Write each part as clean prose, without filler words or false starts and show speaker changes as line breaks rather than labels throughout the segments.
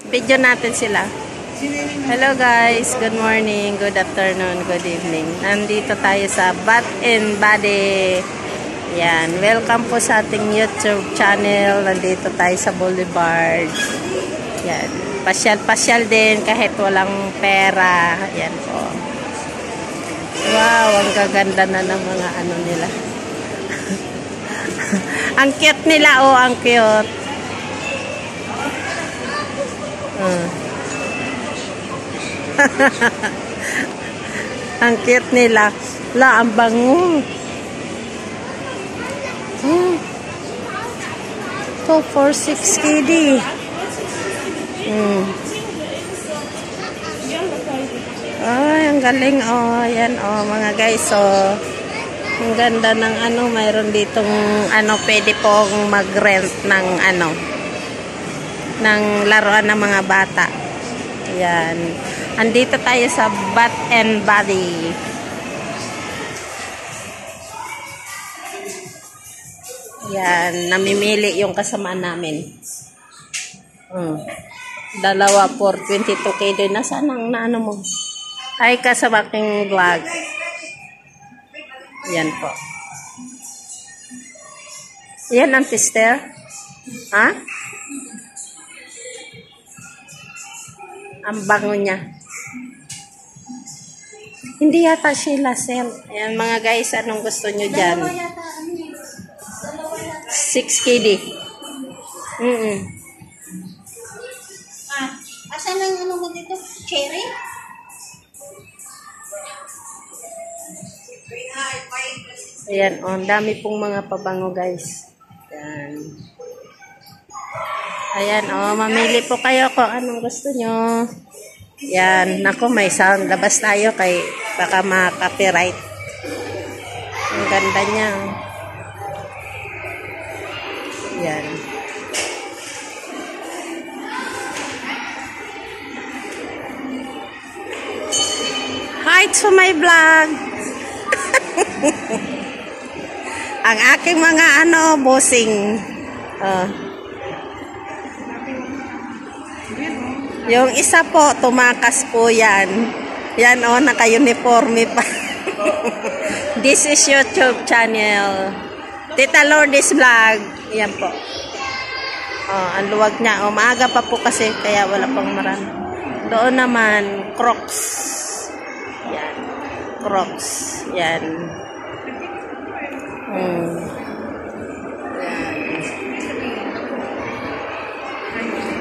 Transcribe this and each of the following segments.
Video natin sila. Hello guys, good morning, good afternoon, good evening. Nandito tayo sa Bath and Body. Yan, welcome po sa ating YouTube channel. Nandito tayo sa Boulevard. Yan, pasyal-pasyal din kahit walang pera. Yan po. Wow, ang gaganda na ng mga ano nila. Ang cute nila, oh, ang cute. Ang cute nila. La, ang bango. 246 KD. Ay, ang galing, oh. Yan, oh, mga guys, oh. Ang ganda ng ano, mayroon ditong ano, pwede pong mag-rent ng ano, ng laruan ng mga bata. Yan. Andito tayo sa Bath and Body. Yan, namimili yung kasama namin. Dalawa for 22K din. Nasaan ang naano mo? Hi ka sa aking vlog. Yan po. Yan ang tester. Ha? Ang bango niya. Hindi yata Sheila sell. Ayan mga guys, anong gusto nyo dyan? 6KD.
Asan ang ano mo dito? Cherry?
Ayan, oh, dami pong mga pabango guys. Ayan. Ayan, oh, mamili po kayo kung anong gusto nyo. Yan, naku, may sound. Labas tayo kay baka ma-copyright. Ang ganda niya. Yan. Hi to my vlog. Ang aking mga ano, bossing. Yung isa po, tumakas po yan. Yan o, naka-uniforme pa. This is YouTube channel. Tita Lourdes Vlog. Yan po. Ang luwag niya. Maaga pa po kasi, kaya wala pang marami. Doon naman, Crocs. Yan. Crocs. Yan.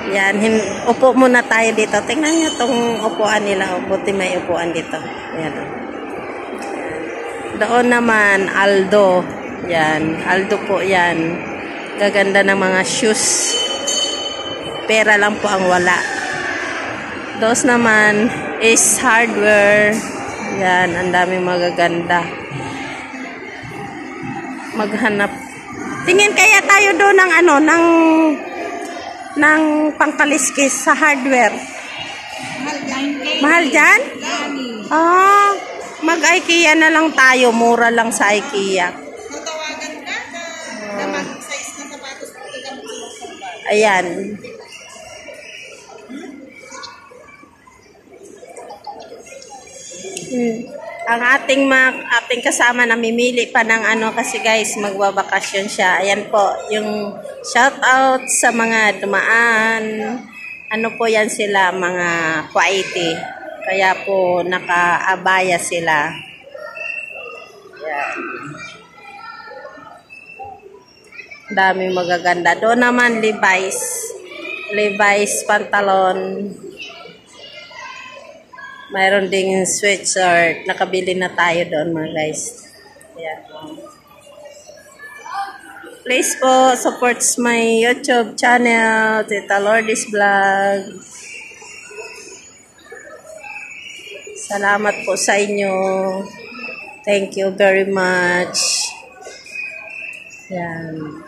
Yan, upo muna tayo dito. Tingnan nyo itong upuan nila. Buti may upuan dito. Yan. Doon naman, Aldo. Yan, Aldo po yan. Gaganda ng mga shoes. Pera lang po ang wala. Doon naman, Ace Hardware. Yan, ang daming magaganda. Maghanap. Tingin kaya tayo doon ng ano, ng pangkaliskis sa hardware. Mahal dyan? Mag-IKEA na lang tayo. Mura lang sa IKEA.
Tawagan ka na mag-size na sapatos.
Ayan. Ang ating kasama namimili pa ng ano kasi guys, magbabakasyon siya. Ayan po, yung shout out sa mga dumaan. Ano po yan sila, mga Kuwaiti. Kaya po naka-abaya sila. Ayan. Daming magaganda. Doon naman Levi's pantalon. Mayroon ding sweatshirt. Nakabili na tayo doon mga guys. Ayan. Please po, supports my YouTube channel, Tita Lourdes Vlog. Salamat po sa inyo. Thank you very much. Ayan.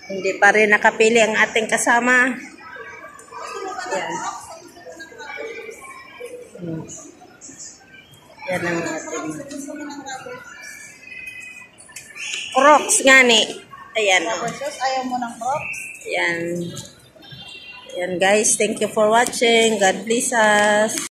Hindi pa rin nakapili ang ating kasama. Ayan. Yan ang ating Crocs nga ni. Ayan.
Ayaw mo ng Crocs?
Ayan. Yan guys, thank you for watching. God bless us.